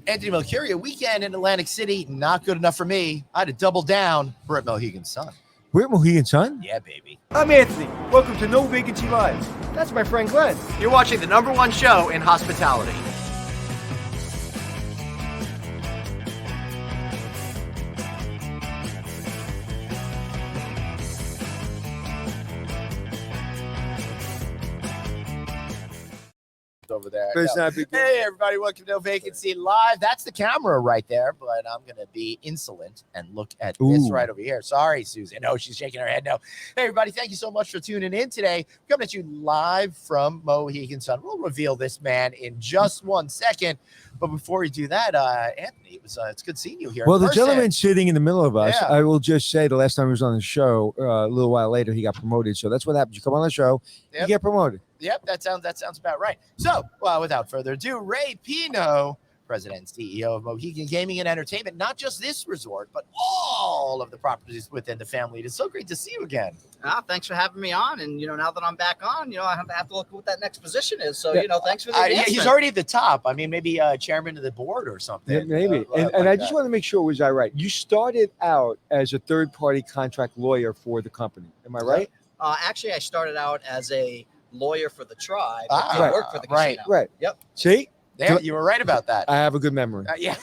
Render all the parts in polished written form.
Anthony Melchior, weekend in Atlantic City, not good enough for me. I had to double down. We're at Mohegan Sun. We're at Mohegan Sun? Yeah, baby. I'm Anthony. Welcome to No Vacancy Live. That's my friend Glenn. You're watching the #1 show in hospitality. Over there. No. Hey, everybody, welcome to No Vacancy Live. That's the camera right there, but I'm going to be insolent and look at this right over here. Sorry, Susan. No, she's shaking her head no. Hey, everybody, thank you so much for tuning in today. We're coming at you live from Mohegan Sun. We'll reveal this man in just 1 second. But before we do that, Anthony, it's good seeing you here. Well, the gentleman sitting in the middle of us, I will just say the last time he was on the show, a little while later, he got promoted. So that's what happens. You come on the show, you get promoted. Yep, that sounds about right. So, without further ado, Ray Pineault, President and CEO of Mohegan Gaming and Entertainment, not just this resort, but all of the properties within the family. It is so great to see you again. Thanks for having me on. And, now that I'm back on, I have to look at what that next position is. So, thanks for the announcement. He's already at the top. I mean, maybe chairman of the board or something. Yeah, maybe. And I just want to make sure, was I right? You started out as a third-party contract lawyer for the company. Am I right? Actually, I started out as a lawyer for the tribe. Right. Work for the casino. Right. Yep. See? There, you were right about that. I have a good memory. Yeah,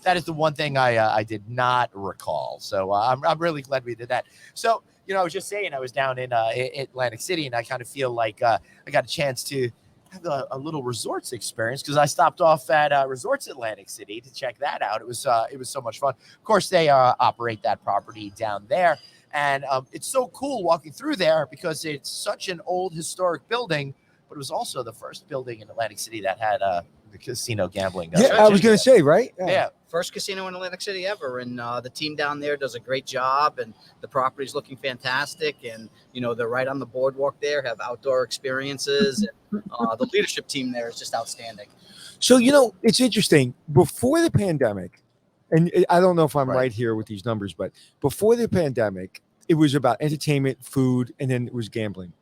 that is the one thing I did not recall. So I'm really glad we did that. So, I was just saying I was down in Atlantic City, and I kind of feel like I got a chance to have a little resorts experience because I stopped off at Resorts Atlantic City to check that out. It was so much fun. Of course, they operate that property down there. And it's so cool walking through there because it's such an old historic building, but it was also the first building in Atlantic City that had the casino gambling. I was going to say, right? Yeah. First casino in Atlantic City ever. And the team down there does a great job, and the property's looking fantastic. And, they're right on the boardwalk there, have outdoor experiences. And the leadership team there is just outstanding. So, it's interesting. Before the pandemic, and I don't know if I'm right here with these numbers, but before the pandemic, it was about entertainment, food, and then it was gambling.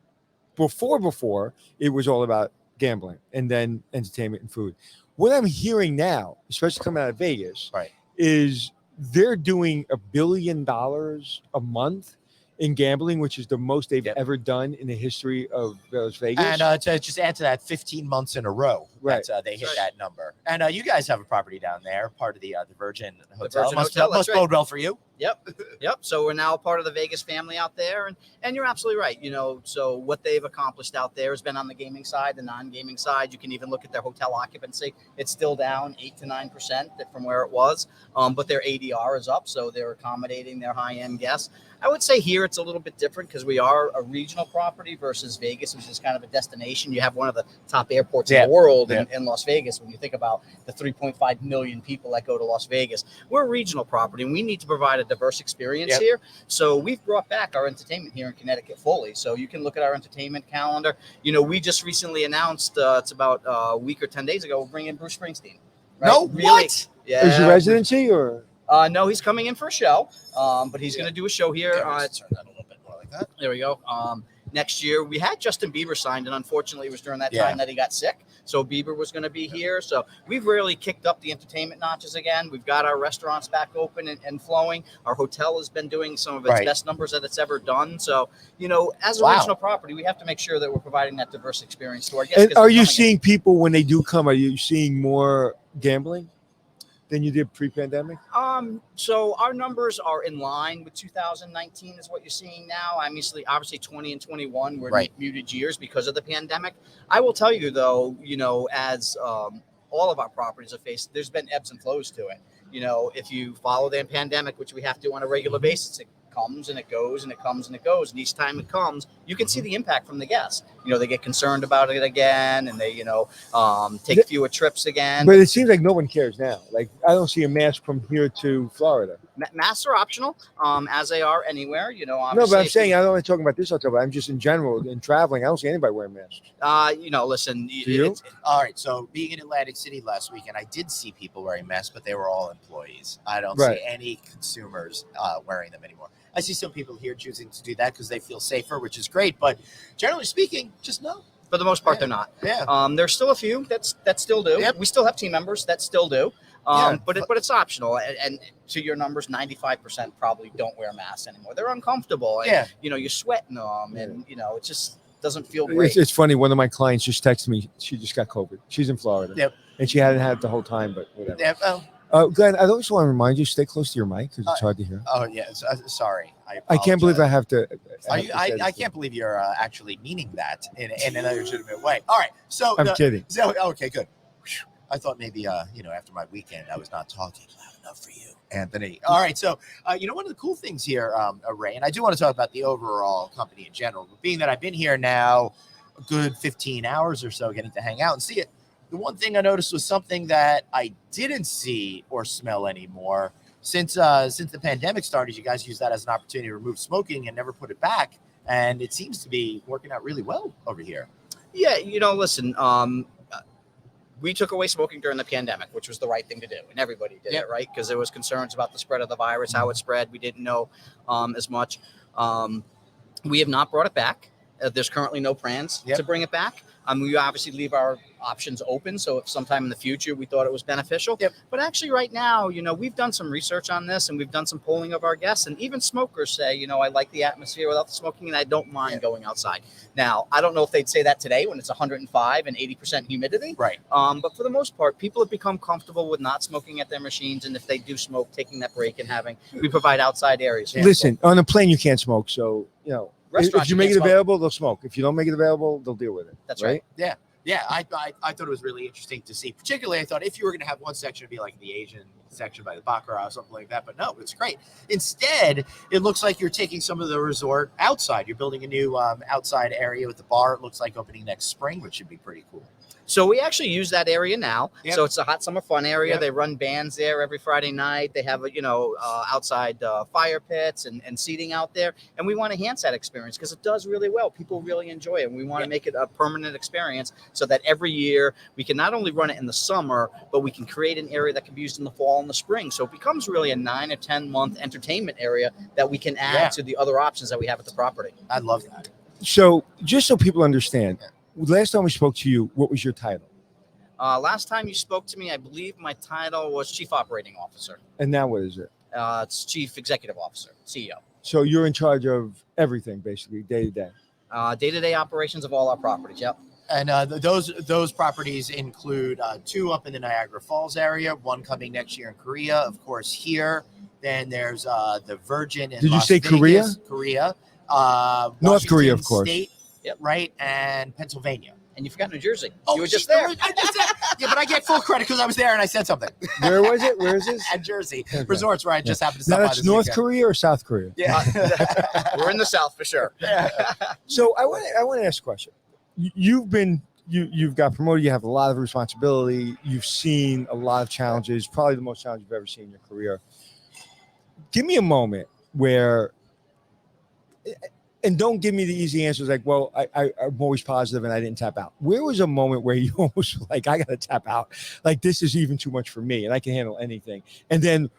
Before, it was all about gambling and then entertainment and food. What I'm hearing now, especially coming out of Vegas, is they're doing $1 billion a month in gambling, which is the most they've ever done in the history of Las Vegas. And to just add to that, 15 months in a row that they hit that number. And you guys have a property down there, part of the Virgin Hotel. Must bode well for you. Yep. So we're now part of the Vegas family out there. And you're absolutely right. So what they've accomplished out there has been on the gaming side, the non-gaming side. You can even look at their hotel occupancy. It's still down 8 to 9% from where it was. But their ADR is up. So they're accommodating their high-end guests. I would say here it's a little bit different because we are a regional property versus Vegas, which is kind of a destination. You have one of the top airports in the world in Las Vegas. When you think about the 3.5 million people that go to Las Vegas, we're a regional property, and we need to provide a diverse experience here. So we've brought back our entertainment here in Connecticut fully. So you can look at our entertainment calendar. We just recently announced, it's about a week or 10 days ago, we're bringing Bruce Springsteen. Right? No, really? What? Yeah. Is your residency or? No, he's coming in for a show, but he's going to do a show here. Turn that a little bit more like that. There we go. Next year, we had Justin Bieber signed, and unfortunately, it was during that time that he got sick. So Bieber was going to be here. So we've really kicked up the entertainment notches again. We've got our restaurants back open and flowing. Our hotel has been doing some of its best numbers that it's ever done. So, as a regional property, we have to make sure that we're providing that diverse experience to our guests. And are you seeing people when they do come? Are you seeing more gambling than you did pre-pandemic? So our numbers are in line with 2019 is what you're seeing now. Obviously 20 and 21 were muted years because of the pandemic. I will tell you though, as all of our properties are faced, there's been ebbs and flows to it. If you follow the pandemic, which we have to on a regular basis, it comes and it goes and it comes and it goes. And each time it comes, you can see the impact from the guests. They get concerned about it again, and they, take fewer trips again. But it seems like no one cares now. Like I don't see a mask from here to Florida. Masks are optional, as they are anywhere. No, but I'm saying I don't want to talk about this hotel, but I'm just in general in traveling. I don't see anybody wearing masks. Listen. All right. So being in Atlantic City last weekend, I did see people wearing masks, but they were all employees. I don't see any consumers wearing them anymore. I see some people here choosing to do that because they feel safer, which is great. But generally speaking, just no. For the most part, they're not. Yeah. There's still a few that still do. Yep. We still have team members that still do. Yeah. But it's optional. And to your numbers, 95% probably don't wear masks anymore. They're uncomfortable. And, you're sweating them, and it just doesn't feel great. It's funny. One of my clients just texted me. She just got COVID. She's in Florida. Yep. And she hadn't had it the whole time, but whatever. Well, Glenn, I just want to remind you, stay close to your mic because it's hard to hear. oh yeah. Sorry. I can't believe I have to. I can't believe you're actually meaning that in a legitimate way. All right. So I'm kidding. So okay, good. I thought maybe after my weekend I was not talking loud enough for you, Anthony. All right. So one of the cool things here, Ray, and I do want to talk about the overall company in general, but being that I've been here now a good 15 hours or so, getting to hang out and see it. The one thing I noticed was something that I didn't see or smell anymore since the pandemic started. You guys use that as an opportunity to remove smoking and never put it back, and it seems to be working out really well over here. Yeah, listen. We took away smoking during the pandemic, which was the right thing to do, and everybody did it, right? Because there was concerns about the spread of the virus, how it spread. We didn't know as much. We have not brought it back. There's currently no plans to bring it back. We obviously leave our options open. So if sometime in the future we thought it was beneficial, but actually right now, we've done some research on this and we've done some polling of our guests, and even smokers say, I like the atmosphere without the smoking and I don't mind going outside. Now, I don't know if they'd say that today when it's 105 and 80% humidity. Right. But for the most part, people have become comfortable with not smoking at their machines. And if they do smoke, taking that break and we provide outside areas. Listen, on a plane, you can't smoke. So, if you make it can't available, they'll smoke. If you don't make it available, they'll deal with it. That's right. Yeah. Yeah, I thought it was really interesting to see. Particularly, I thought if you were going to have one section, it'd be like the Asian section by the Baccarat or something like that. But no, it's great. Instead, it looks like you're taking some of the resort outside. You're building a new outside area with the bar. It looks like opening next spring, which should be pretty cool. So we actually use that area now. Yep. So it's a hot summer fun area. Yep. They run bands there every Friday night. They have outside fire pits and seating out there. And we want to enhance that experience because it does really well. People really enjoy it. And we want to make it a permanent experience so that every year we can not only run it in the summer, but we can create an area that can be used in the fall and the spring. So it becomes really a 9 or 10 month entertainment area that we can add to the other options that we have at the property. I love that. So just so people understand, last time we spoke to you, what was your title? Last time you spoke to me, I believe my title was Chief Operating Officer. And now what is it? It's Chief Executive Officer, CEO. So you're in charge of everything, basically, day to day. Day-to-day operations of all our properties, yep. And those properties include 2 up in the Niagara Falls area, 1 coming next year in Korea, of course, here. Then there's the Virgin in Did you Las say Korea? Vegas, Korea. North Korea, of Washington course. State, Yep. right, and Pennsylvania. And you forgot New Jersey. Oh, You were just there. Yeah, but I get full credit because I was there and I said something. Where was it? Where is this? At Jersey. Okay. Resorts where I just happened to Now stop by that's this North weekend. Korea or South Korea? Yeah. We're in the South for sure. So I want to ask a question. You've got promoted. You have a lot of responsibility. You've seen a lot of challenges. Probably the most challenge you've ever seen in your career. Give me a moment where, and don't give me the easy answers like, well, I'm always positive and I didn't tap out. Where was a moment where you almost were like, I got to tap out? Like, this is even too much for me and I can handle anything. And then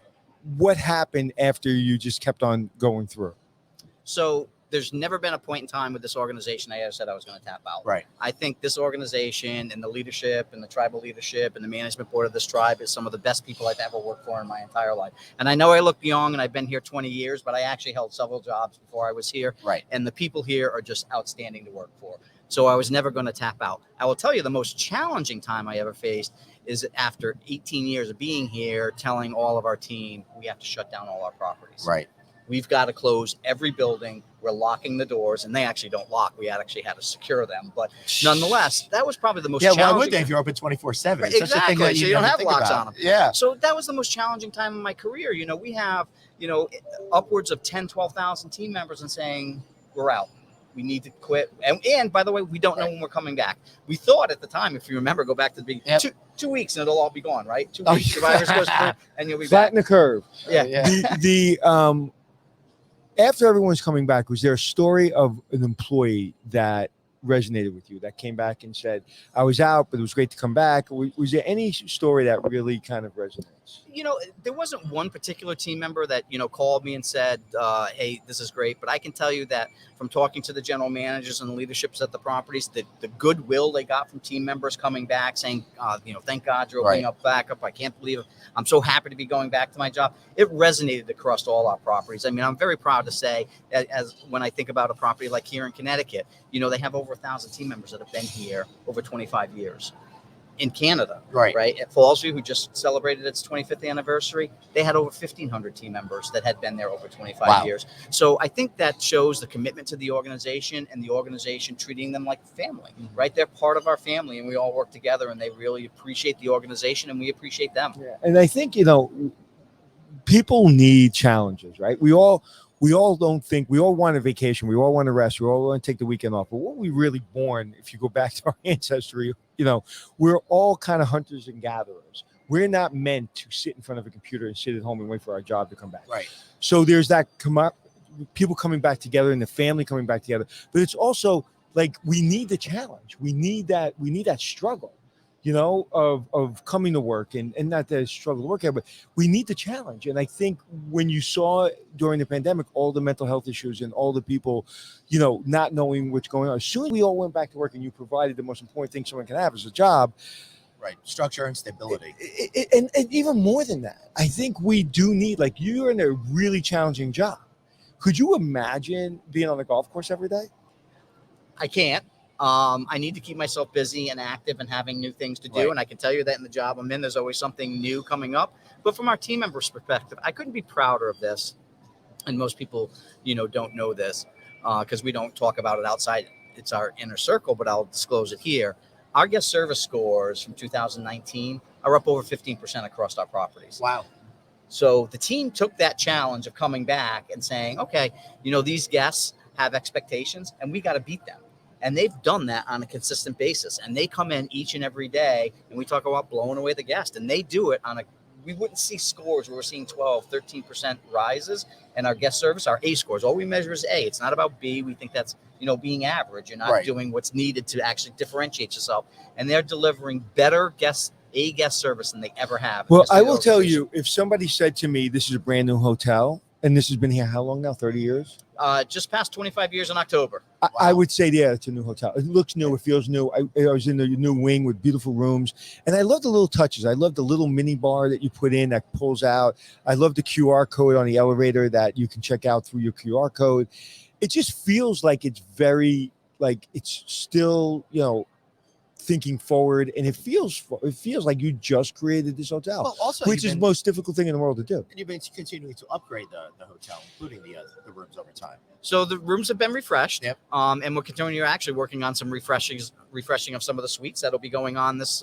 what happened after you just kept on going through? So there's never been a point in time with this organization I ever said I was going to tap out. Right. I think this organization and the leadership and the tribal leadership and the management board of this tribe is some of the best people I've ever worked for in my entire life. And I know I look young and I've been here 20 years, but I actually held several jobs before I was here. Right. And the people here are just outstanding to work for. So I was never going to tap out. I will tell you the most challenging time I ever faced is after 18 years of being here, telling all of our team, we have to shut down all our properties. Right. We've got to close every building. We're locking the doors, and they actually don't lock. We actually had to secure them. But nonetheless, that was probably the most challenging. Yeah, why would they if you're open 24/7? Right, It's such a thing exactly. that So you don't never have think locks about. on them. Yeah. So that was the most challenging time in my career. We have, upwards of 10, 12,000 team members and saying, we're out. We need to quit. And by the way, we don't know when we're coming back. We thought at the time, if you remember, go back to the beginning, 2 weeks and it'll all be gone, right? 2 weeks, the virus goes through, and you'll be back. Flatten the curve. Yeah. After everyone's coming back, was there a story of an employee that resonated with you, that came back and said, I was out, but it was great to come back? Was there any story that really kind of resonates? There wasn't one particular team member that, called me and said, hey, this is great. But I can tell you that from talking to the general managers and the leaderships at the properties, the goodwill they got from team members coming back saying, thank God you're opening up back up. I can't believe it. I'm so happy to be going back to my job. It resonated across all our properties. I mean, I'm very proud to say, as when I think about a property like here in Connecticut, they have over 1,000 team members that have been here over 25 years. In Canada, right? At Fallsview, who just celebrated its 25th anniversary, they had over 1,500 team members that had been there over 25 years. So I think that shows the commitment to the organization and the organization treating them like family, right? They're part of our family, and we all work together, and they really appreciate the organization, and we appreciate them. Yeah. And I think, people need challenges, right? We all don't think, we all want a vacation. We all want to rest. We all want to take the weekend off. But what we really born, if you go back to our ancestry, we're all kind of hunters and gatherers. We're not meant to sit in front of a computer and sit at home and wait for our job to come back. Right. So there's that people coming back together and the family coming back together. But it's also like, we need the challenge. We need that struggle, of coming to work and not the struggle to work out, but we need the challenge. And I think when you saw during the pandemic, all the mental health issues and all the people, not knowing what's going on, as soon as we all went back to work and you provided the most important thing someone can have is a job. Right. Structure and stability. And even more than that, I think we do need, like, you're in a really challenging job. Could you imagine being on the golf course every day? I can't. I need to keep myself busy and active and having new things to do. Right. And I can tell you that in the job I'm in, there's always something new coming up. But from our team members' perspective, I couldn't be prouder of this. And most people, don't know this because we don't talk about it outside. It's our inner circle, but I'll disclose it here. Our guest service scores from 2019 are up over 15% across our properties. Wow. So the team took that challenge of coming back and saying, okay, these guests have expectations and we got to beat them. And they've done that on a consistent basis. And they come in each and every day, and we talk about blowing away the guest. And they do it we wouldn't see scores where we're seeing 12, 13% rises. And our guest service, our A scores, all we measure is A. It's not about B. We think that's, being average. You're not doing what's needed to actually differentiate yourself. And they're delivering better guest service than they ever have. Well, I will tell you, if somebody said to me, this is a brand new hotel, and this has been here how long now? 30 years? Just past 25 years in October. I would say, yeah, it's a new hotel. It looks new. It feels new. I was in the new wing with beautiful rooms. And I love the little touches. I love the little mini bar that you put in that pulls out. I love the QR code on the elevator that you can check out through your QR code. It just feels like it's very, like it's still, thinking forward, and it feels like you just created this hotel, well, also, which is the most difficult thing in the world to do. And you've been continuing to upgrade the hotel, including the rooms over time. So the rooms have been refreshed. Yep. And we're continuing actually working on some refreshing of some of the suites that'll be going on this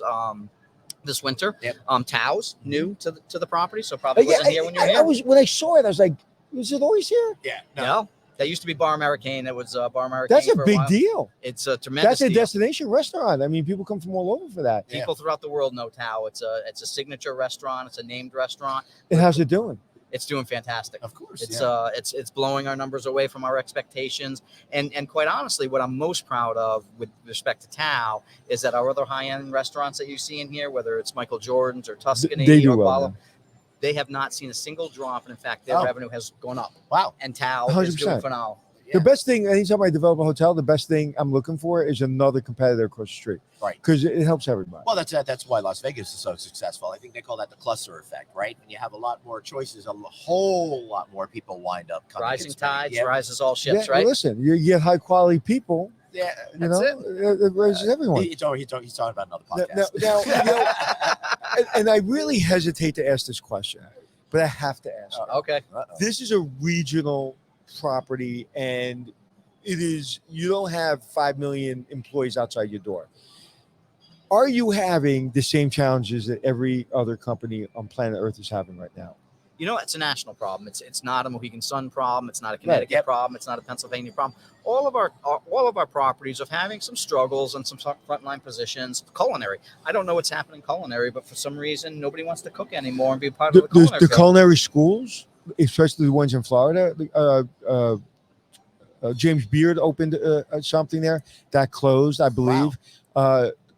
winter. Yep. Tao's new to the property, so probably wasn't here when you were here. When I saw it, I was like, is it always here? Yeah. No. That used to be Bar Americaine. It was Bar Americaine. That's a big deal. It's a tremendous deal. That's a destination restaurant. I mean, people come from all over for that. People throughout the world know Tao. It's a signature restaurant. It's a named restaurant. And how's it doing? It's doing fantastic. Of course. It's blowing our numbers away from our expectations. And quite honestly, what I'm most proud of with respect to Tao is that our other high-end restaurants that you see in here, whether it's Michael Jordan's or Tuscany they do or well, Apollo, they have not seen a single drop. And in fact, their revenue has gone up. Wow. And Tao 100%. is doing phenomenal. The best thing, anytime I develop a hotel, the best thing I'm looking for is another competitor across the street. Right. Because it helps everybody. Well, that's why Las Vegas is so successful. I think they call that the cluster effect, right? When you have a lot more choices, a whole lot more people wind up coming. Rising tides rises all ships, yeah, right? Well, listen, you get high quality people. Yeah, it raises everyone. He's talking about another podcast. Now, and I really hesitate to ask this question, but I have to ask. Okay. This is a regional property, and you don't have 5 million employees outside your door. Are you having the same challenges that every other company on planet Earth is having right now? It's a national problem. It's not a Mohegan Sun problem. It's not a Connecticut problem. It's not a Pennsylvania problem. All of our properties are having some struggles and some frontline positions. Culinary. I don't know what's happening culinary, but for some reason nobody wants to cook anymore and be a part of the culinary. The culinary schools, especially the ones in Florida, James Beard opened something there that closed, I believe.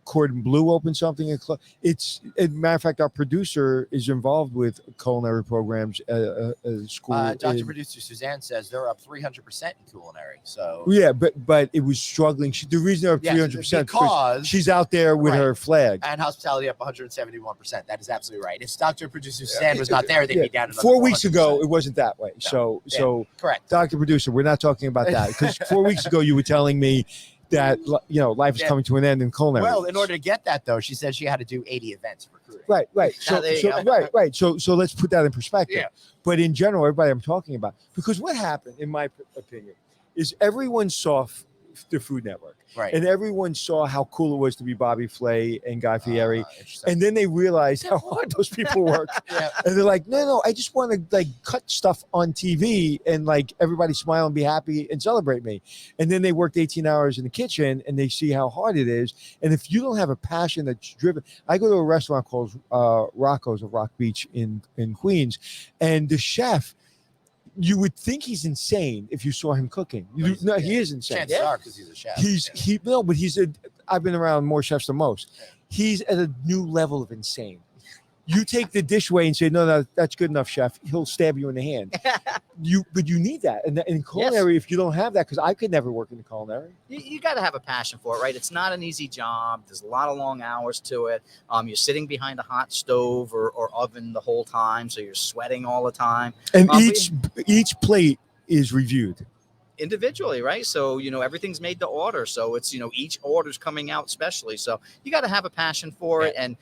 Cordon Bleu opened something. It's, as a matter of fact, our producer is involved with culinary programs at a school. Dr. Producer Suzanne says they're up 300% in culinary. So yeah, but it was struggling. The reason they're up 300% because she's out there with her flag. And hospitality up 171%. That is absolutely right. If Dr. Producer Suzanne was not there, they'd be down. 4 weeks ago, it wasn't that way. No. So correct. Dr. Producer, we're not talking about that because 4 weeks ago you were telling me that life is coming to an end in culinary. Well, in order to get that though, she said she had to do 80 events for recruiting. Right. So let's put that in perspective. Yeah. But in general, everybody I'm talking about, because what happened, in my opinion, is everyone saw the Food Network, right? And everyone saw how cool it was to be Bobby Flay and Guy Fieri, and then they realized how hard those people work, and they're like, no, I just want to like cut stuff on TV and like everybody smile and be happy and celebrate me, and then they worked 18 hours in the kitchen and they see how hard it is, and if you don't have a passion that's driven, I go to a restaurant called Rocco's of Rock Beach in Queens, and the chef, you would think he's insane if you saw him cooking. He is insane. Chances are because he's a chef. I've been around more chefs than most. He's at a new level of insane. You take the dish away and say, no, that's good enough, chef. He'll stab you in the hand. But you need that. And in culinary, if you don't have that, because I could never work in the culinary. You got to have a passion for it, right? It's not an easy job. There's a lot of long hours to it. You're sitting behind a hot stove or oven the whole time, so you're sweating all the time. And each plate is reviewed individually, right? So everything's made to order, so it's each order's coming out specially, so you got to have a passion for it. And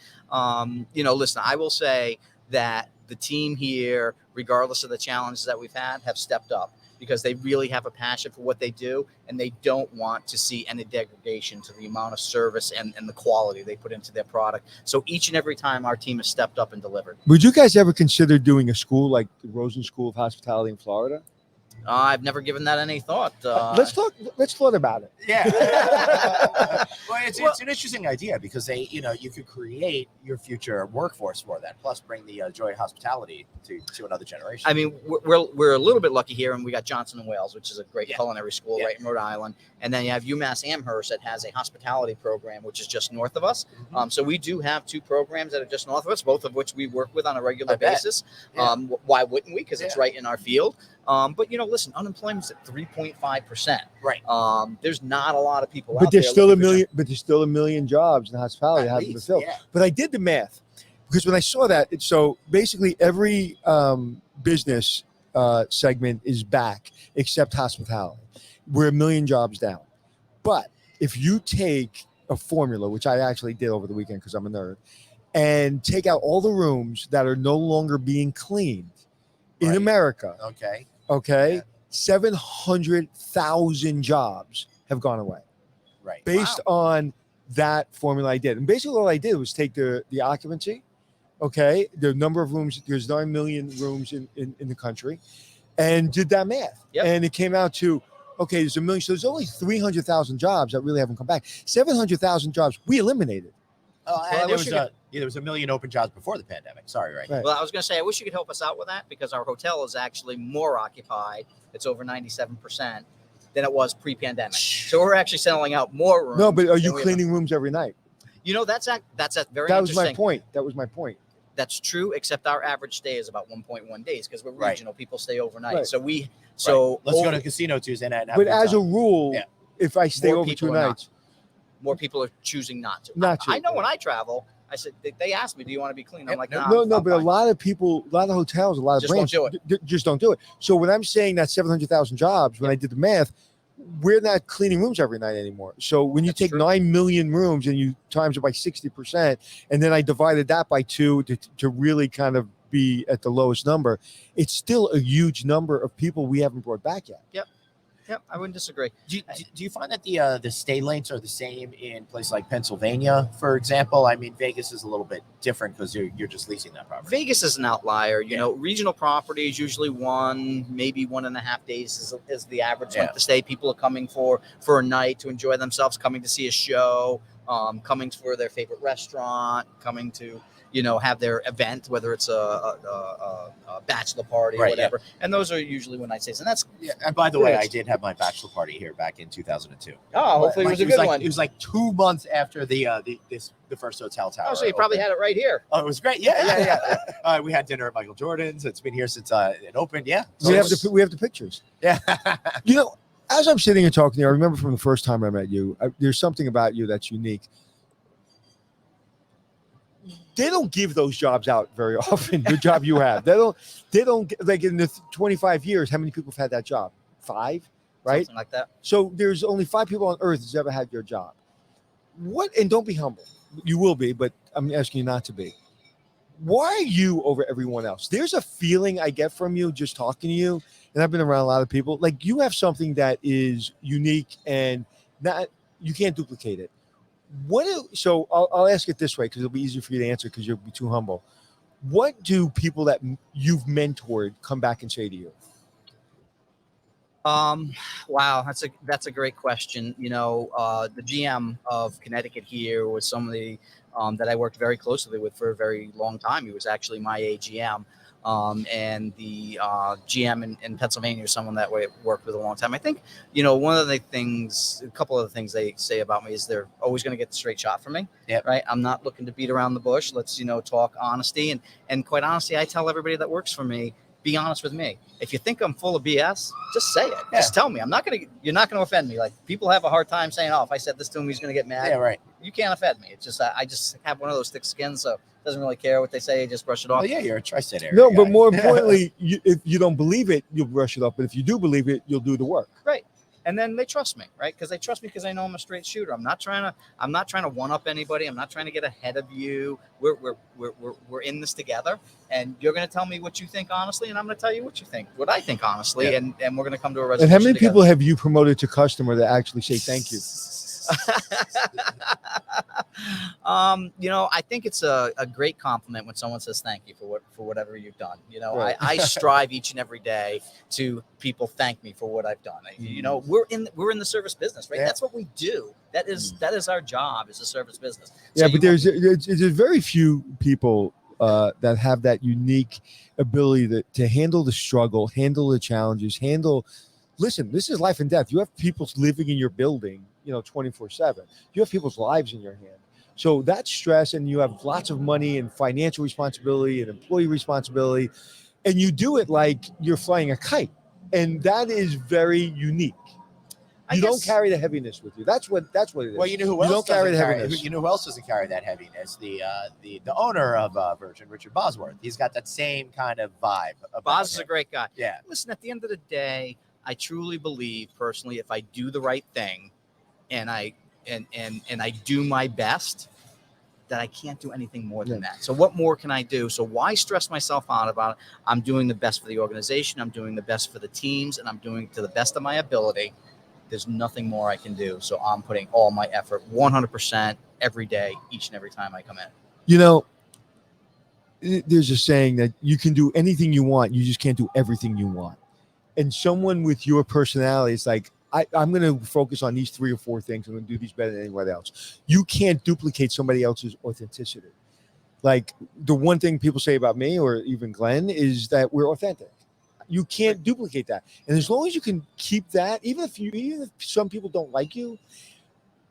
listen, I will say that the team here, regardless of the challenges that we've had, have stepped up because they really have a passion for what they do, and they don't want to see any degradation to the amount of service and the quality they put into their product. So each and every time our team has stepped up and delivered. Would you guys ever consider doing a school like the Rosen School of Hospitality in Florida? I've never given that any thought. Let's thought about it. Yeah. Well, it's an interesting idea because you could create your future workforce for that, plus bring the joy of hospitality to another generation. I mean, we're a little bit lucky here, and we got Johnson and Wales, which is a great culinary school right in Rhode Island, and then you have UMass Amherst that has a hospitality program, which is just north of us. Mm-hmm. So we do have two programs that are just north of us, both of which we work with on a regular basis. Yeah. Why wouldn't we? Because it's right in our field. But listen, unemployment's at 3.5%. Right. There's not a lot of people but out there's there. Still a million. But there's still a million jobs in hospitality that haven't been filled. Yeah. But I did the math because when I saw that, so basically every business segment is back except hospitality. We're a million jobs down. But if you take a formula, which I actually did over the weekend because I'm a nerd, and take out all the rooms that are no longer being cleaned in America. Okay. 700,000 jobs have gone away. Right. Based on that formula I did. And basically all I did was take the occupancy, the number of rooms, there's 9 million rooms in the country, and did that math. Yep. And it came out to, there's a million. So there's only 300,000 jobs that really haven't come back. 700,000 jobs we eliminated. And there was a million open jobs before the pandemic. Sorry, right? Well, I was going to say, I wish you could help us out with that because our hotel is actually more occupied. It's over 97% than it was pre-pandemic. So we're actually selling out more rooms. No, but are you cleaning rooms every night? That's a very That interesting. That was my point. That's true, except our average stay is about 1.1 days because we're regional. People stay overnight. Right. So let's go to casino Tuesday night. But as a rule, if I stay over 2 nights, more people are choosing not to. I know when I travel, I said they asked me, "Do you want to be clean?" I'm like, no. But a lot of people, a lot of hotels, a lot of brands just don't do it. So when I'm saying that 700,000 jobs, when I did the math, we're not cleaning rooms every night anymore. So when you take 9 million rooms and you times it by 60%, and then I divided that by 2 to really kind of be at the lowest number, it's still a huge number of people we haven't brought back yet. Yep, I wouldn't disagree. Do you find that the stay lengths are the same in places like Pennsylvania, for example? I mean, Vegas is a little bit different because you're just leasing that property. Vegas is an outlier. Regional properties usually 1, maybe 1.5 days is the average length to stay. People are coming for a night to enjoy themselves, coming to see a show, coming for their favorite restaurant, coming to have their event, whether it's a bachelor party or Right, whatever. And those are usually when I say, and that's And by the way, I did have my bachelor party here back in 2002. hopefully it was a good one. It was like 2 months after the first hotel tower. Oh, so you probably had it right here. Oh, it was great. Yeah. We had dinner at Michael Jordan's. It's been here since it opened. Yeah. We have the pictures. Yeah. As I'm sitting and talking to you, I remember from the first time I met you, there's something about you that's unique. They don't give those jobs out very often. The job you have, they don't like in the 25 years. How many people have had that job? 5, right? Something like that. So there's only 5 people on earth who's ever had your job. And don't be humble. You will be, but I'm asking you not to be. Why are you over everyone else? There's a feeling I get from you just talking to you, and I've been around a lot of people. Like you have something that is unique and you can't duplicate it. So I'll ask it this way because it'll be easier for you to answer because you'll be too humble. What do people that you've mentored come back and say to you? Wow, that's a great question. The GM of Connecticut here was somebody that I worked very closely with for a very long time. He was actually my AGM. And the GM in Pennsylvania is someone that I worked with a long time. I think, a couple of the things they say about me is they're always going to get the straight shot from me. Yep. Right. I'm not looking to beat around the bush. Let's, talk honesty. And quite honestly, I tell everybody that works for me, be honest with me. If you think I'm full of BS, just say it. Yeah. Just tell me. You're not going to offend me. Like people have a hard time saying, if I said this to him, he's going to get mad. Yeah, right. You can't offend me. It's just, I just have one of those thick skins. So doesn't really care what they say. Just brush it off. Oh yeah, you're a tri-state area. No, guy. but more importantly, if you don't believe it, you'll brush it up. But if you do believe it, you'll do the work. Right. And then they trust me, right? Because they trust me because I know I'm a straight shooter. I'm not trying to one up anybody. I'm not trying to get ahead of you. We're in this together, and you're going to tell me what you think honestly, and I'm going to tell you what I think honestly, Yeah. and we're going to come to a resolution. And how many together. people have you promoted to customer that actually say thank you? I think it's a great compliment when someone says thank you for whatever you've done. Right. I strive each and every day to people thank me for what I've done. We're in the service business, right? Yeah. That's what we do. That is our job, is a service business. Yeah, but there's very few people that have that unique ability to handle the struggle, handle the challenges, listen, this is life and death. You have people living in your building, 24/7. You have people's lives in your hand. So that stress, and you have lots of money and financial responsibility and employee responsibility, and you do it like you're flying a kite. And that is very unique. You don't carry the heaviness with you. That's what it is. Well, you know who else don't carry the doesn't heaviness. You know who else doesn't carry that heaviness? The owner of Virgin, Richard Bosworth. He's got that same kind of vibe. Boz is a great guy. Yeah. Listen, at the end of the day, I truly believe personally, if I do the right thing, and I do my best, that I can't do anything more than that. So what more can I do? So why stress myself out about it? I'm doing the best for the organization. I'm doing the best for the teams, and I'm doing to the best of my ability. There's nothing more I can do. So I'm putting all my effort 100% every day, each and every time I come in. There's a saying that you can do anything you want. You just can't do everything you want. And someone with your personality is like, I'm going to focus on these 3 or 4 things. I'm going to do these better than anybody else. You can't duplicate somebody else's authenticity. Like the one thing people say about me or even Glenn is that we're authentic. You can't duplicate that. And as long as you can keep that, even if some people don't like you,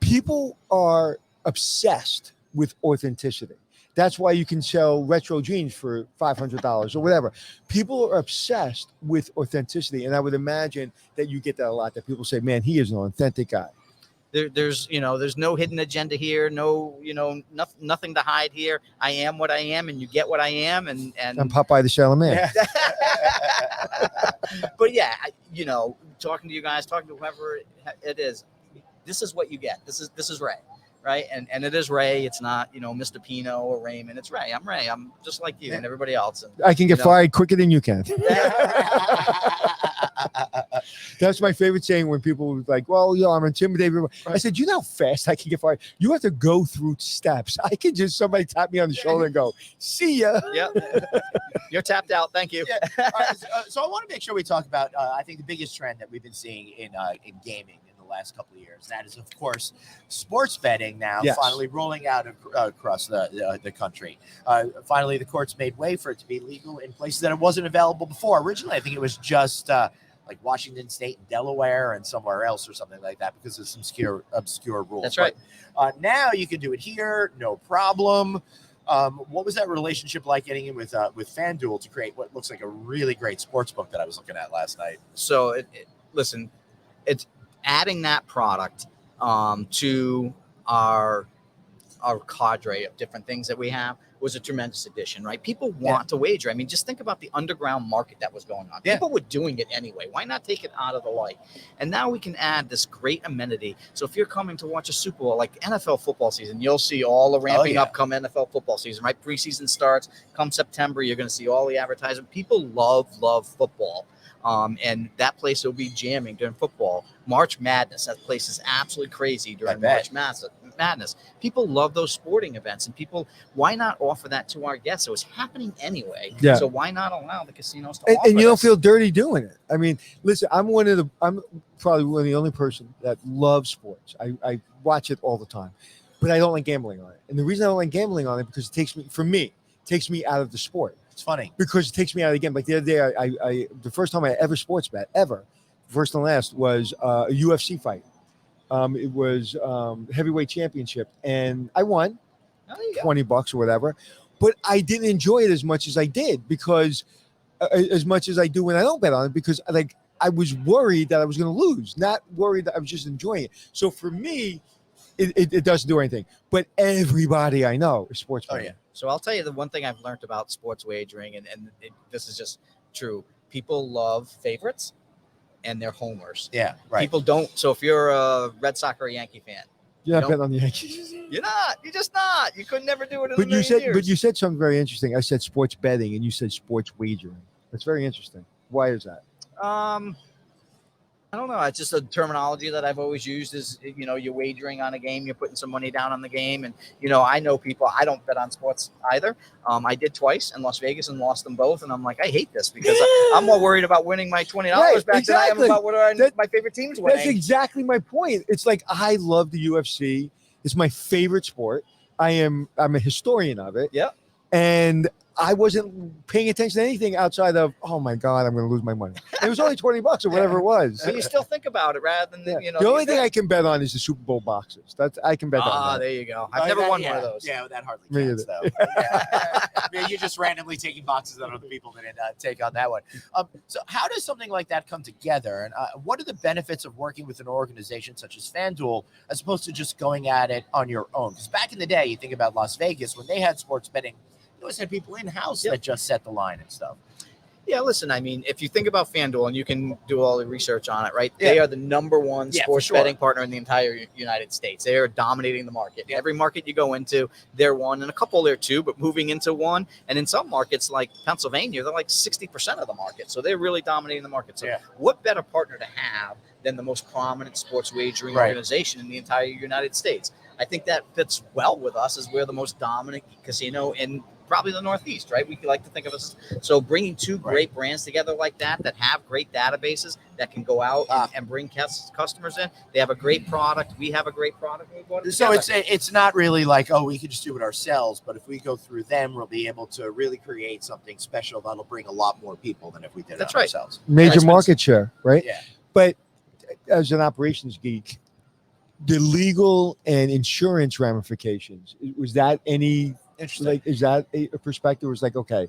people are obsessed with authenticity. That's why you can sell retro jeans for $500 or whatever. People are obsessed with authenticity. And I would imagine that you get that a lot, that people say, man, he is an authentic guy. There's no hidden agenda here. No, nothing to hide here. I am what I am, and you get what I am. And I'm Popeye the Sailor Man. But yeah, talking to you guys, talking to whoever it is, this is what you get. This is Ray. Right. And it is Ray. It's not, Mr. Pineault or Raymond. It's Ray. I'm Ray. I'm just like you and everybody else. And, I can get fired quicker than you can. That's my favorite saying when people are like, well, I'm intimidated. Right. I said, you know how fast I can get fired? You have to go through steps. I can just somebody tap me on the shoulder and go, see ya. Yep. You're tapped out. Thank you. Yeah. All right, so I want to make sure we talk about, I think the biggest trend that we've been seeing in gaming in the last couple of years. That is, of course, sports betting now Yes. finally rolling out across the country. Finally, the courts made way for it to be legal in places that it wasn't available before. Originally, I think it was just like Washington State and Delaware and somewhere else or something like that because of some obscure rules. That's right. But now you can do it here, no problem. What was that relationship like getting in with Fanduel to create what looks like a really great sports book that I was looking at last night? So listen, it's adding that product to our cadre of different things that we have was a tremendous addition, right? People want to wager. I mean, just think about the underground market that was going on. Yeah. People were doing it anyway. Why not take it out of the light? And now we can add this great amenity. So if you're coming to watch a Super Bowl, like NFL football season, you'll see all the ramping up come NFL football season, right? Preseason starts. Come September, you're going to see all the advertising. People love football. And that place will be jamming during football. March Madness, that place is absolutely crazy during March Madness. People love those sporting events, and why not offer that to our guests? It was happening anyway. Yeah. So why not allow the casinos to offer and you don't this? feel dirty doing it. I mean, listen, I'm probably one of the only person that loves sports. I watch it all the time, but I don't like gambling on it. And the reason I don't like gambling on it because it takes me out of the sport. It's funny because it takes me out of the game. Like the other day, I the first time I ever sports bet first and last was a UFC fight. It was heavyweight championship, and I won $20 or whatever. But I didn't enjoy it as much as I did because as much as I do when I don't bet on it because I was worried that I was going to lose, not worried that I was just enjoying it. So for me, it doesn't do anything. But everybody I know is sports betting. Oh, yeah. So I'll tell you the one thing I've learned about sports wagering, and this is just true. People love favorites and they're homers. Yeah, right. People don't. So if you're a Red Sox or a Yankee fan, You're not betting on the Yankees. you're not. You're just not. You could never do it in But a million years. But you said something very interesting. I said sports betting, and you said sports wagering. That's very interesting. Why is that? I don't know. It's just a terminology that I've always used is, you're wagering on a game, you're putting some money down on the game. And, I know people, I don't bet on sports either. I did twice in Las Vegas and lost them both. And I'm like, I hate this because I'm more worried about winning my $20 back than I am about my favorite team's winning. That's exactly my point. It's like, I love the UFC. It's my favorite sport. I'm a historian of it. Yeah. And I wasn't paying attention to anything outside of, oh my God, I'm going to lose my money. And it was only $20 or whatever it was. So you still think about it rather than, The only thing I can bet on is the Super Bowl boxes. I can bet on that. Ah, there you go. I've never won one of those. Yeah, that hardly Me counts, either. though. I mean, you're just randomly taking boxes out of the people that didn't take on that one. So how does something like that come together? And what are the benefits of working with an organization such as Fanduel as opposed to just going at it on your own? Because back in the day, you think about Las Vegas, when they had sports betting, they always had people in-house that just set the line and stuff. Yeah, listen, I mean, if you think about Fanduel, and you can do all the research on it, right? They are the number one sports betting partner in the entire United States. They are dominating the market. Every market you go into, they're one, and a couple they're two, but moving into one. And in some markets like Pennsylvania, they're like 60% of the market. So they're really dominating the market. So what better partner to have than the most prominent sports wagering organization in the entire United States? I think that fits well with us as we're the most dominant casino in probably the Northeast, right? We like to think of us. So bringing two great brands together like that have great databases that can go out and bring customers in. They have a great product. We have a great product. So it's not really like, oh, we could just do it ourselves. But if we go through them, we'll be able to really create something special that'll bring a lot more people than if we did it ourselves. Major market share, right? Yeah. But as an operations geek, the legal and insurance ramifications, was that any interesting? Like, is that a perspective? It was like, okay,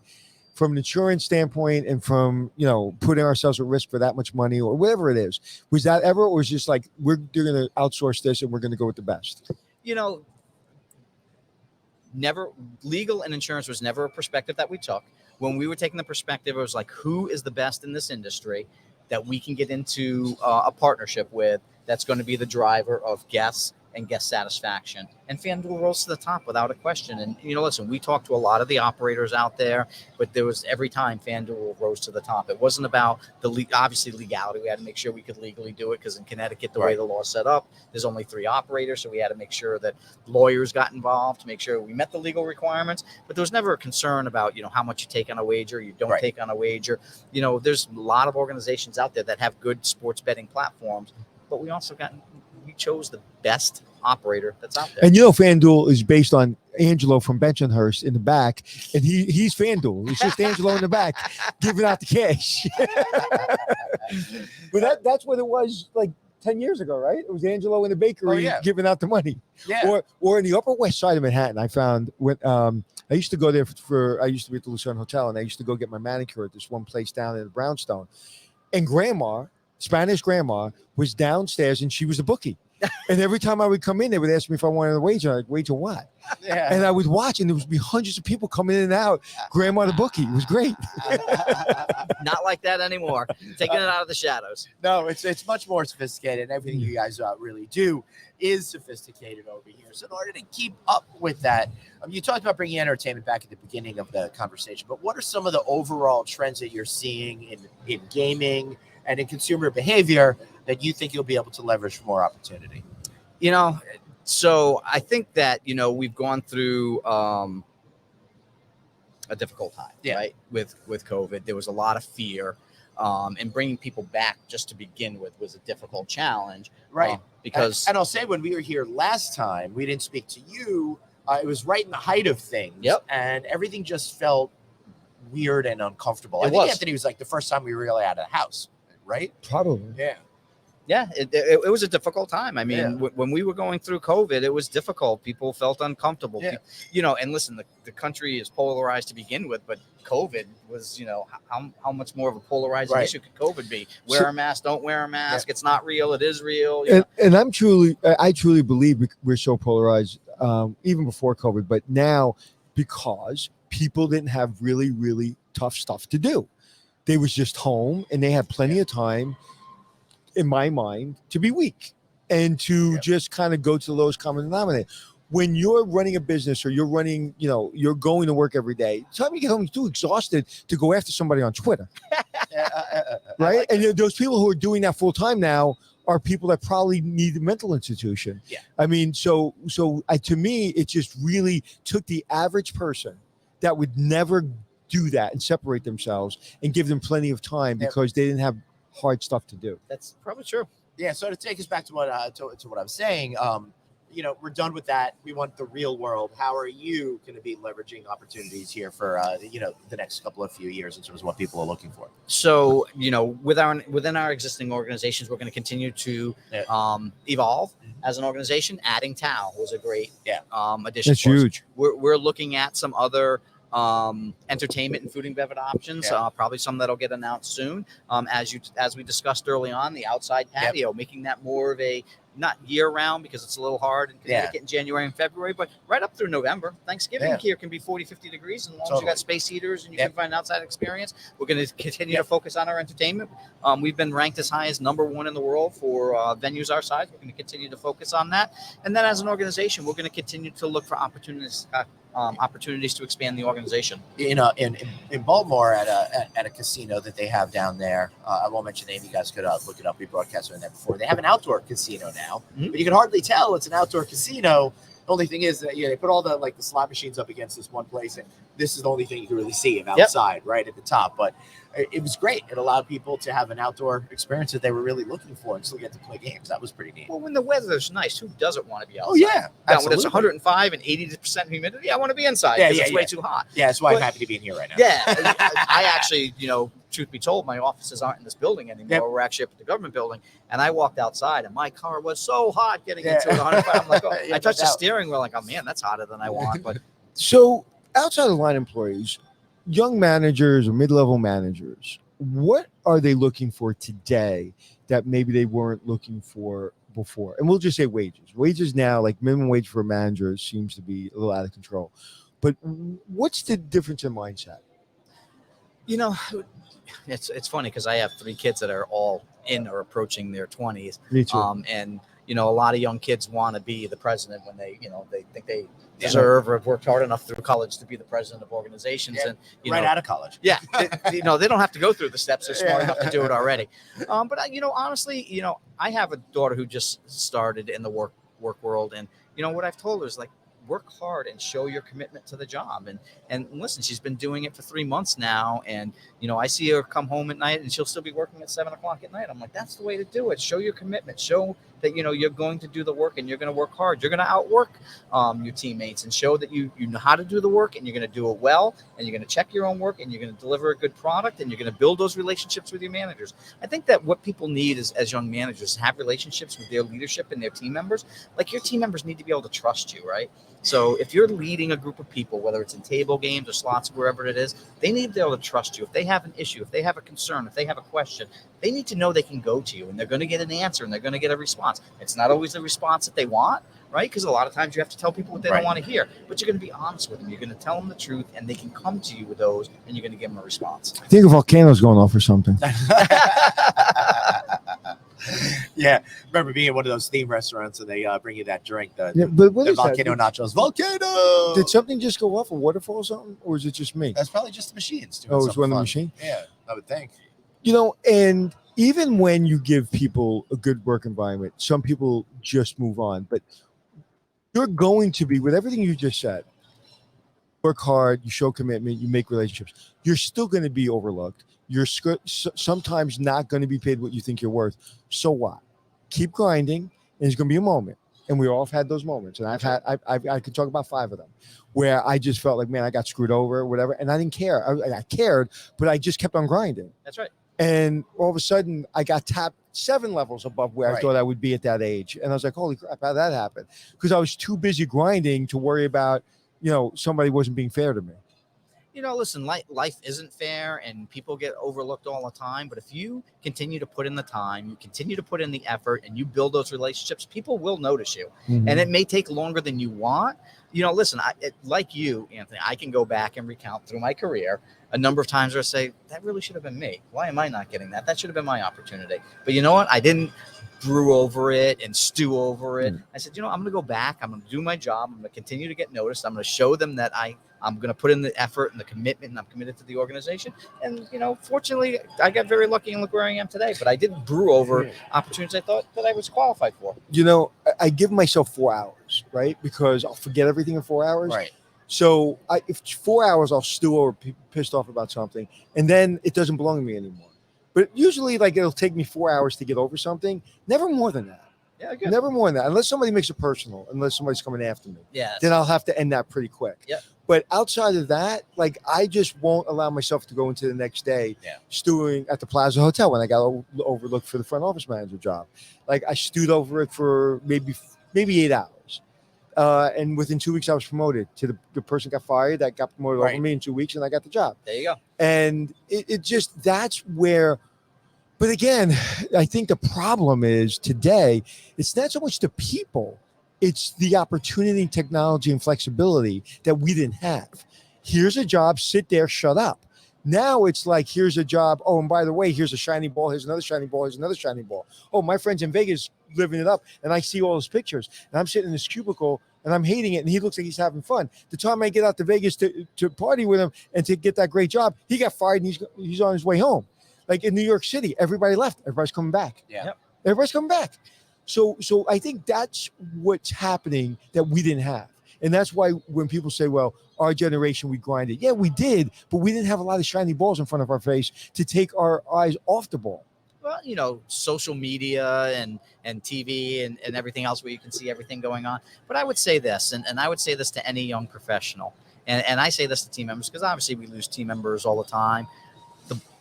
from an insurance standpoint and from, putting ourselves at risk for that much money or whatever it is, was that ever, or was it just like, they're going to outsource this and we're going to go with the best? Never, legal and insurance was never a perspective that we took. When we were taking the perspective, it was like, who is the best in this industry that we can get into a partnership with that's going to be the driver of guests and guest satisfaction. And FanDuel rose to the top without a question. And, listen, we talked to a lot of the operators out there, but there was every time FanDuel rose to the top. It wasn't about obviously legality. We had to make sure we could legally do it because in Connecticut, the way the law is set up, there's only 3 operators. So we had to make sure that lawyers got involved to make sure we met the legal requirements. But there was never a concern about, how much you take on a wager, you don't take on a wager. There's a lot of organizations out there that have good sports betting platforms. but we chose the best operator that's out there. And FanDuel is based on Angelo from Bensonhurst in the back, and he's FanDuel. It's just Angelo in the back giving out the cash. But that's what it was like 10 years ago, right? It was Angelo in the bakery giving out the money. Yeah. Or in the Upper West Side of Manhattan, I found when I used to go there I used to be at the Lucerne Hotel, and I used to go get my manicure at this one place down in the Brownstone. And grandma, Spanish grandma, was downstairs, and she was a bookie. And every time I would come in, they would ask me if I wanted a wager. I'd wager what? Yeah. And I would watch, and there would be hundreds of people coming in and out. Grandma the bookie. It was great. Not like that anymore. Taking it out of the shadows. No, it's much more sophisticated. And everything you guys really do is sophisticated over here. So in order to keep up with that, you talked about bringing entertainment back at the beginning of the conversation, but what are some of the overall trends that you're seeing in gaming and in consumer behavior that you think you'll be able to leverage for more opportunity? So I think that, we've gone through a difficult time, right? With COVID, there was a lot of fear, and bringing people back just to begin with was a difficult challenge. Right. Because and I'll say, when we were here last time, we didn't speak to you. It was right in the height of things. Yep. And everything just felt weird and uncomfortable. I think Anthony was like the first time we were really out of the house, right? Probably. Yeah. Yeah, it was a difficult time. I mean, when we were going through COVID, it was difficult. People felt uncomfortable. Yeah. And listen, the country is polarized to begin with, but COVID was, how much more of a polarizing issue could COVID be? Wear a mask, don't wear a mask. It's not real. It is real. And I truly believe we're so polarized, even before COVID, but now because people didn't have really, really tough stuff to do. They was just home, and they had plenty of time, in my mind, to be weak and to just kind of go to the lowest common denominator. When you're running a business, or you're running, you're going to work every day, time you get home, you're too exhausted to go after somebody on Twitter. Right? Like, and those people who are doing that full time now are people that probably need a mental institution. Yeah. I mean, so to me, it just really took the average person that would never do that and separate themselves and give them plenty of time because they didn't have hard stuff to do. That's probably true. Yeah. So to take us back to what I'm saying, we're done with that. We want the real world. How are you going to be leveraging opportunities here for the next couple of few years in terms of what people are looking for? So within our existing organizations, we're going to continue to evolve as an organization. Adding Tao was a great addition. That's huge. We're looking at some other entertainment and food and beverage options, probably some that'll get announced soon. As we discussed early on, the outside patio, making that more of a, not year round, because it's a little hard in Connecticut in January and February, but right up through November. Thanksgiving here can be 40, 50 degrees, and as long as you got space heaters and you can find an outside experience. We're going to continue to focus on our entertainment. We've been ranked as high as #1 in the world for venues our size. We're going to continue to focus on that. And then as an organization, we're going to continue to look for opportunities to expand the organization. In Baltimore at a casino that they have down there. I won't mention the name. You guys could look it up. We broadcasted on that before. They have an outdoor casino now, but you can hardly tell it's an outdoor casino. The only thing is that they put all the slot machines up against this one place, and this is the only thing you can really see of outside, right at the top. But it was great. It allowed people to have an outdoor experience that they were really looking for and still get to play games. That was pretty neat. Well, when the weather's nice, who doesn't want to be outside? Oh, yeah. Now, when it's 105 and 80% humidity, I want to be inside because it's way too hot. Yeah, that's why I'm happy to be in here right now. Yeah. I actually, truth be told, my offices aren't in this building anymore. Yep. We're actually up at the government building. And I walked outside, and my car was so hot getting into it. 105. I'm like, I touched the steering wheel, like, oh, man, that's hotter than I want. But so outside of line employees, young managers or mid-level managers, what are they looking for today that maybe they weren't looking for before? And we'll just say wages. Wages now, like minimum wage for a manager, seems to be a little out of control. But what's the difference in mindset? It's funny because I have 3 kids that are all in or approaching their 20s. Me too. And a lot of young kids want to be the president when they think they deserve or have worked hard enough through college to be the president of organizations. And right out of college. Yeah. They don't have to go through the steps. They're smart enough to do it already. But honestly, I have a daughter who just started in the work world. And, what I've told her is, like, work hard and show your commitment to the job. And listen, she's been doing it for 3 months now. And, I see her come home at night and she'll still be working at 7:00 at night. I'm like, that's the way to do it. Show your commitment. Show that, you're going to do the work and you're going to work hard. You're going to outwork your teammates, and show that you know how to do the work, and you're going to do it well, and you're going to check your own work, and you're going to deliver a good product, and you're going to build those relationships with your managers. I think that what people need as young managers, have relationships with their leadership and their team members. Like, your team members need to be able to trust you, right? So if you're leading a group of people, whether it's in table games or slots, wherever it is, they need to be able to trust you. If they have an issue, if they have a concern, if they have a question, they need to know they can go to you, and they're going to get an answer, and they're going to get a response. It's not always the response that they want, right? Because a lot of times you have to tell people what they don't want to hear, but you're going to be honest with them. You're going to tell them the truth, and they can come to you with those, and you're going to give them a response. I think a volcano's going off or something. Yeah, remember being at one of those theme restaurants and they bring you that drink, But what the is volcano that? nachos. Volcano! Did something just go off, a waterfall or something? Or is it just me? That's probably just the machines doing Oh, it's something one of the fun. machine? Yeah, I would think. And even when you give people a good work environment, some people just move on. But you're going to be, with everything you just said, work hard, you show commitment, you make relationships, you're still going to be overlooked. You're sometimes not going to be paid what you think you're worth. So what? Keep grinding, and there's going to be a moment. And we all have had those moments. And I could talk about 5 of them where I just felt like, man, I got screwed over or whatever. And I didn't care. I cared, but I just kept on grinding. That's right. And all of a sudden, I got tapped 7 levels above where I thought I would be at that age. And I was like, holy crap, how'd that happen? Because I was too busy grinding to worry about, somebody wasn't being fair to me. Listen, life isn't fair, and people get overlooked all the time. But if you continue to put in the time, you continue to put in the effort, and you build those relationships, people will notice you. Mm-hmm. And it may take longer than you want. Listen, like you, Anthony, I can go back and recount through my career a number of times where I say, that really should have been me. Why am I not getting that? That should have been my opportunity. But you know what? I didn't brew over it and stew over it. I said, I'm going to go back. I'm going to do my job. I'm going to continue to get noticed. I'm going to show them that I'm going to put in the effort and the commitment, and I'm committed to the organization. And, fortunately, I got very lucky and look where I am today. But I didn't brew over opportunities I thought that I was qualified for. I give myself 4 hours, right? Because I'll forget everything in 4 hours. Right. So if 4 hours, I'll stew over, pissed off about something, and then it doesn't belong to me anymore. But usually, it'll take me 4 hours to get over something. Never more than that. Yeah, good. Never more than that. Unless somebody makes it personal, unless somebody's coming after me. Yeah. Then I'll have to end that pretty quick. Yeah. But outside of that, I just won't allow myself to go into the next day stewing at the Plaza Hotel when I got overlooked for the front office manager job. I stewed over it for maybe 8 hours. And within 2 weeks, I was promoted to the person got fired that got promoted over me in 2 weeks, and I got the job. There you go. And it just, that's where, but again, I think the problem is today, it's not so much the people, it's the opportunity, technology, and flexibility that we didn't have. Here's a job, sit there, shut up. Now it's like, here's a job. Oh, and by the way, here's a shiny ball. Here's another shiny ball. Here's another shiny ball. Oh, my friend's in Vegas living it up. And I see all his pictures. And I'm sitting in this cubicle and I'm hating it. And he looks like he's having fun. The time I get out to Vegas to party with him and to get that great job, he got fired and he's on his way home. Like in New York City, everybody left. Everybody's coming back. Yeah. Everybody's coming back. So I think that's what's happening that we didn't have. And that's why when people say, well, our generation, we grinded. Yeah, we did, but we didn't have a lot of shiny balls in front of our face to take our eyes off the ball. Well, social media and TV and everything else where you can see everything going on. But I would say this, and I would say this to any young professional. And I say this to team members because obviously we lose team members all the time.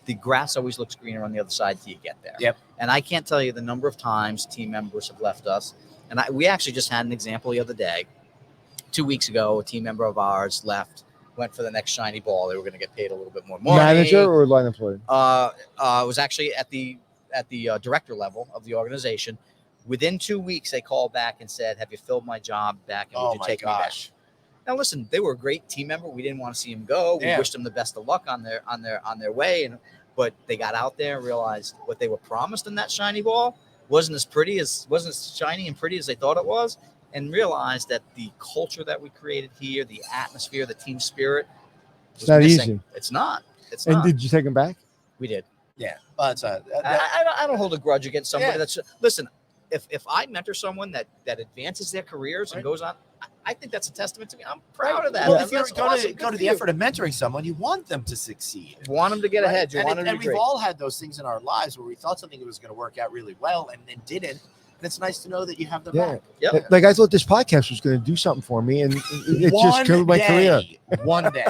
The grass always looks greener on the other side till you get there. Yep. And I can't tell you the number of times team members have left us. And we actually just had an example the other day. 2 weeks ago, a team member of ours left, went for the next shiny ball. They were going to get paid a little bit more money. Manager or line employee? It was actually at the director level of the organization. Within 2 weeks, they called back and said, "Have you filled my job back? And would you take me back?" Now, listen, they were a great team member. We didn't want to see him go. We wished them the best of luck on their way. But they got out there and realized what they were promised in that shiny ball wasn't as shiny and pretty as they thought it was, and realized that the culture that we created here, the atmosphere, the team spirit, was not missing. easy. It's not. It's and not. Did you take him back? We did. Yeah. Well, I don't hold a grudge against somebody that's listen. If I mentor someone that advances their careers and goes on, I think that's a testament to me. I'm proud of that. Well, man. if you're That's going awesome. to go Good to for the you. effort of mentoring someone, you want them to succeed. You want them to get Right? ahead. You and want them to be we've great. all had those things in our lives where we thought something was going to work out really well and then didn't. And it's nice to know that you have them Yeah. back. Yep. Like I thought this podcast was going to do something for me, and it just One killed my career. day. One day.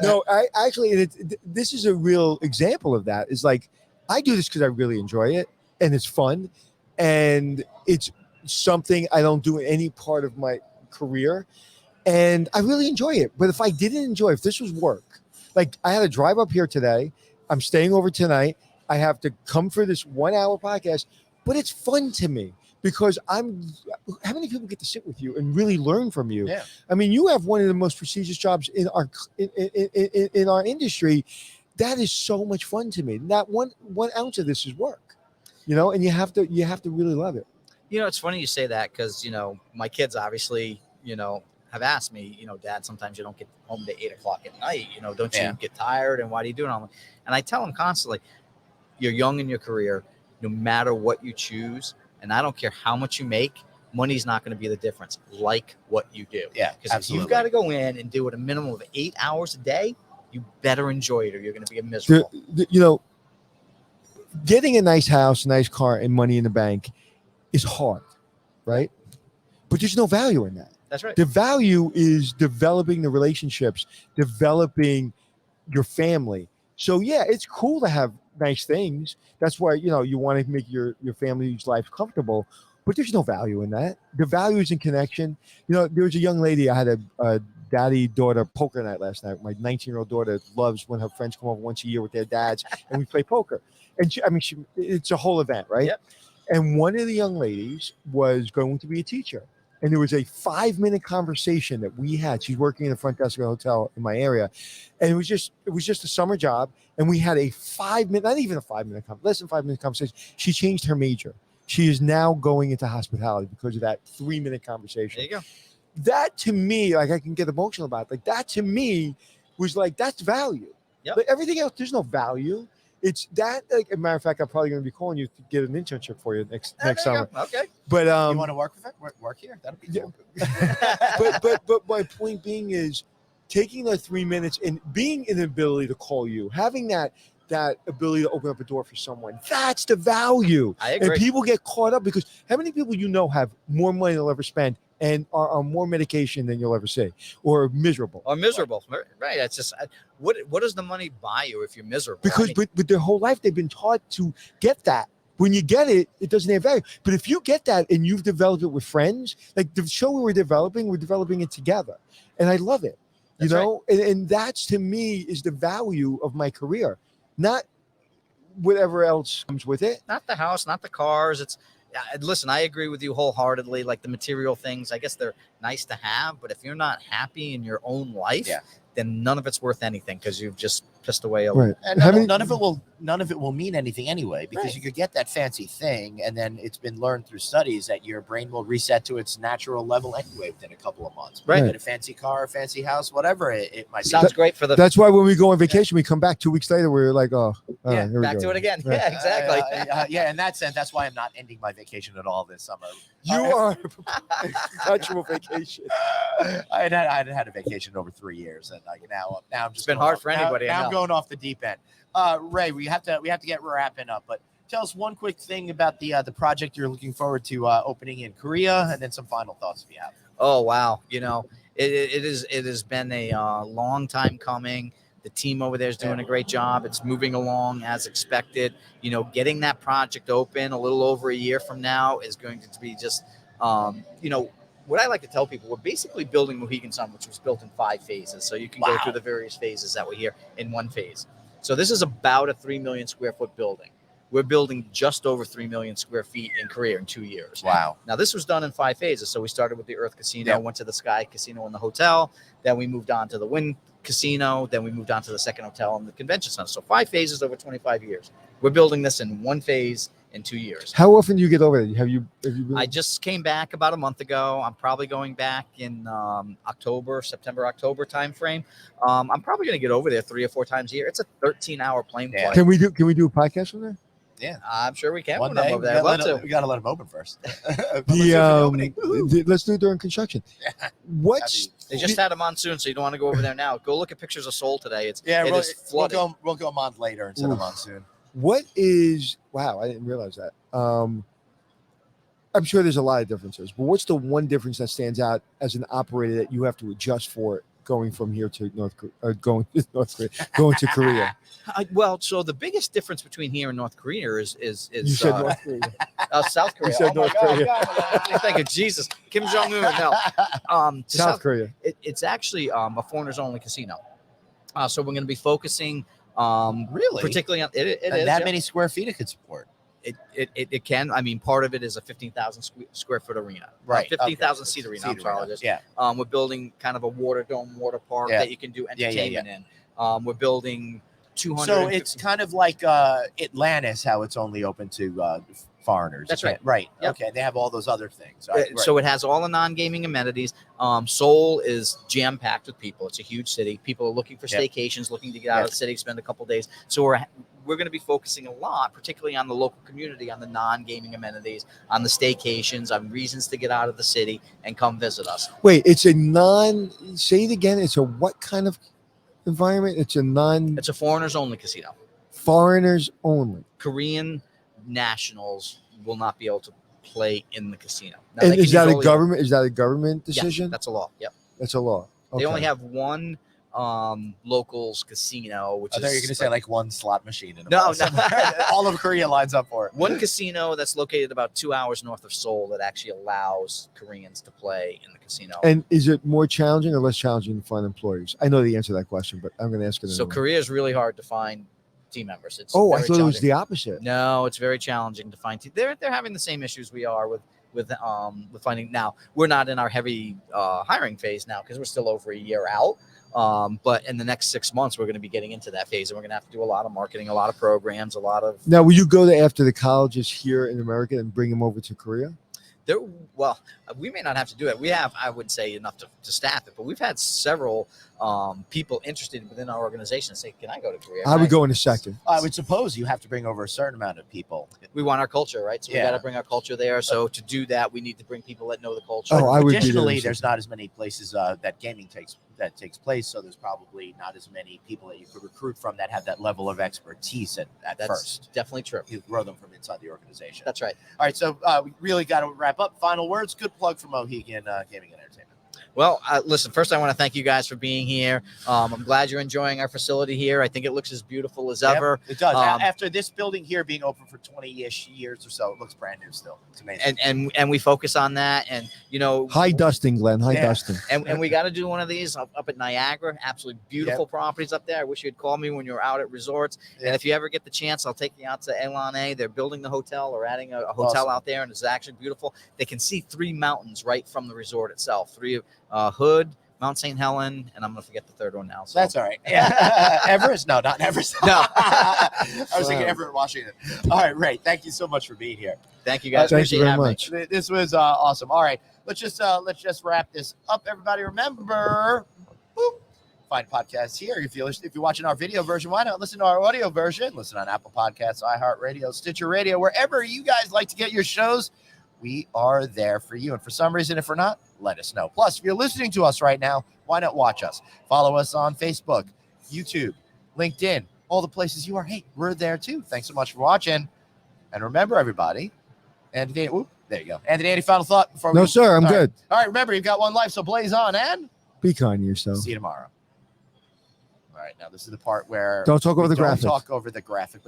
No, I actually, and this is a real example of that. Is like I do this because I really enjoy it, and it's fun, and it's something I don't do in any part of my career, and I really enjoy it. But if I didn't enjoy, if this was work, like I had to drive up here today, I'm staying over tonight. I have to come for this 1 hour podcast, but it's fun to me because how many people get to sit with you and really learn from you? Yeah. I mean, you have one of the most prestigious jobs in our industry. That is so much fun to me. Not one ounce of this is work, and you have to really love it. It's funny you say that because, my kids obviously, have asked me, Dad, sometimes you don't get home to 8 o'clock at night. Don't you get tired? And why do you do it? And I tell them constantly, you're young in your career, no matter what you choose. And I don't care how much you make, money's not going to be the difference. Like what you do. Yeah, because if absolutely. you've got to go in and do it a minimum of 8 hours a day, you better enjoy it or you're going to be miserable. Getting a nice house, a nice car, and money in the bank is hard, right? But there's no value in that. That's right. The value is developing the relationships, developing your family. So yeah, it's cool to have nice things. That's why you want to make your family's life comfortable. But there's no value in that. The value is in connection. There was a young lady. I had a daddy-daughter poker night last night. My 19-year-old daughter loves when her friends come over once a year with their dads, and we play poker. And it's a whole event, right? Yep. And one of the young ladies was going to be a teacher. And there was a 5-minute conversation that we had. She's working in the front desk of a hotel in my area. And it was just a summer job. And we had a 5-minute, not even a 5-minute, less than 5-minute conversation. She changed her major. She is now going into hospitality because of that 3-minute conversation. There you go. That to me, like I can get emotional about it. Like that to me was like, that's value. Yep. Like everything else, there's no value. It's that, like, as a matter of fact, I'm probably going to be calling you to get an internship for you next summer. Okay. But you want to work with her? Work here? That'd be cool. but my point being is taking that 3 minutes and being an ability to call you, having that ability to open up a door for someone, that's the value. I agree. And people get caught up because how many people have more money they'll ever spend and are on more medication than you'll ever see, or miserable. Right. That's just what does the money buy you if you're miserable? Because but their whole life they've been taught to get that. When you get it, it doesn't have value. But if you get that and you've developed it with friends, like the show we're developing it together, and I love it. That's and that's to me is the value of my career, not whatever else comes with it. Not the house, not the cars. Listen, I agree with you wholeheartedly. Like the material things, I guess they're nice to have, but if you're not happy in your own life, then none of it's worth anything because you've just pissed away a Right. And none of it will mean anything anyway, because you could get that fancy thing, and then it's been learned through studies that your brain will reset to its natural level anyway within a couple of months. Right. Get a fancy car, a fancy house, whatever it might be. Sounds great for the That's why when we go on vacation, we come back 2 weeks later, we're like, here we back go. to it again. Right. Yeah, exactly. In that sense, that's why I'm not ending my vacation at all this summer. You are perpetual vacation. I hadn't had a vacation in over 3 years, and like now I'm just. It's been hard for anybody. Now I'm going off the deep end. Ray, we have to get wrapping up, but tell us one quick thing about the project you're looking forward to opening in Korea, and then some final thoughts if you have. Oh wow, it has been a long time coming. The team over there is doing a great job. It's moving along as expected. Getting that project open a little over a year from now is going to be just, what I like to tell people, we're basically building Mohegan Sun, which was built in 5 phases. So you can go through the various phases that were here in one phase. So this is about a 3 million square foot building. We're building just over 3 million square feet in Korea in 2 years. Wow. Now, this was done in 5 phases. So we started with the Earth Casino, went to the Sky Casino in the hotel. Then we moved on to the Wind Casino. Then we moved on to the second hotel in the convention center. So 5 phases over 25 years. We're building this in 1 phase in 2 years. How often do you get over there? Have you been? I just came back about a month ago. I'm probably going back in September, October timeframe. I'm probably going to get over there 3 or 4 times a year. It's a 13-hour plane flight. Can we do a podcast from there? Yeah. I'm sure we can. One when I'm day over there. I'd love to. we got to let them open first. Let's do it during construction. What's They just had a monsoon, so you don't want to go over there now. Go look at pictures of Seoul today. It we'll, is flooded. we'll go a month later instead of monsoon. what is? Wow, I didn't realize that. I'm sure there's a lot of differences, but what's the one difference that stands out as an operator that you have to adjust for going from here to going to Korea? Well, so the biggest difference between here and North Korea is You said North Korea. South Korea. You said Oh my North God, Korea. God. Thank you, Jesus. Kim Jong Un. No, to South Korea. It's actually a foreigners only casino. So we're going to be focusing, Really? particularly on it. It And is that yeah. many square feet it could support. It can. I mean, part of it is a 15,000 square foot arena, Right. 15,000 seat arena. I'm sorry. Yeah. We're building kind of a water park Yeah. that you can do entertainment in. We're building 200. So it's kind of like Atlantis, how it's only open to foreigners. That's right. Right. Yep. Okay. They have all those other things. All right. So it has all the non-gaming amenities. Seoul is jam-packed with people. It's a huge city. People are looking for staycations, looking to get out of the city, spend a couple days. So we're going to be focusing a lot, particularly on the local community, on the non-gaming amenities, on the staycations, on reasons to get out of the city and come visit us. Wait, it's a say it again. It's a what kind of environment? It's It's a foreigners-only casino. foreigners only. Korean nationals will not be able to play in the casino. Now, And they can is that use a only- government? Is that a government Yeah, decision? that's a law. Yep. That's a law. Okay. They only have one locals casino, which I is thought you were going to say like one slot machine. In a No, mall no. somewhere. All of Korea lines up for it. one casino that's located about 2 hours north of Seoul that actually allows Koreans to play in the casino. And is it more challenging or less challenging to find employees? I know the answer to that question, but I'm going to ask it. So anyway. Korea is really hard to find team members. It's I very thought it was challenging. the opposite. No, it's very challenging to find. They're having the same issues we are with finding. Now we're not in our heavy hiring phase now because we're still over a year out. But in the next 6 months, we're going to be getting into that phase, and we're going to have to do a lot of marketing, a lot of programs, a lot of. Now, will you go to after the colleges here in America and bring them over to Korea? Well, we may not have to do it. We have, I would say, enough to staff it, but we've had several people interested within our organization say, "Can I go to Korea?" I would go in a second. I would suppose you have to bring over a certain amount of people. We want our culture, right? So we got to bring our culture there. So to do that, we need to bring people that know the culture. Oh, I would be there. Additionally, there's not as many places that gaming takes place, so there's probably not as many people that you could recruit from that have that level of expertise at That's first. definitely true. You grow them from inside the organization. That's right. All right, so we really got to wrap up. Final words. Good plug for Mohegan Gaming and Entertainment. Well, listen, first I want to thank you guys for being here. I'm glad you're enjoying our facility here. I think it looks as beautiful as ever. It does. After this building here being open for 20-ish years or so, it looks brand new still. It's amazing. And we focus on that. And, you know. High dusting, Glenn. High dusting. And we got to do one of these up at Niagara. Absolutely beautiful properties up there. I wish you'd call me when you're out at resorts. And if you ever get the chance, I'll take you out to Elan A. They're building the hotel or adding a hotel out there, and it's actually beautiful. They can see 3 mountains right from the resort itself. 3 Hood, Mount St. Helen, and I'm going to forget the third one now. So. That's all right. Yeah. Everest? No, not Everest. No. I was thinking Everett, Washington. All right, Ray, thank you so much for being here. Thank you, guys. Thank you very much. This was awesome. All right, let's just wrap this up. Everybody, remember, find podcasts here. If you're watching our video version, why not listen to our audio version? Listen on Apple Podcasts, iHeartRadio, Stitcher Radio, wherever you guys like to get your shows. We are there for you. And for some reason, if we're not, let us know. Plus, if you're listening to us right now, why not watch us? Follow us on Facebook, YouTube, LinkedIn, all the places you are. Hey, we're there too. Thanks so much for watching. And remember, everybody, Anthony, there you go. Anthony, any final thought before we? No, sir. I'm all good. Right. All right, remember, you've got one life, so blaze on and Be kind to yourself. see you tomorrow. All right, now this is the part where Don't talk over the graphic. Don't talk over the graphic.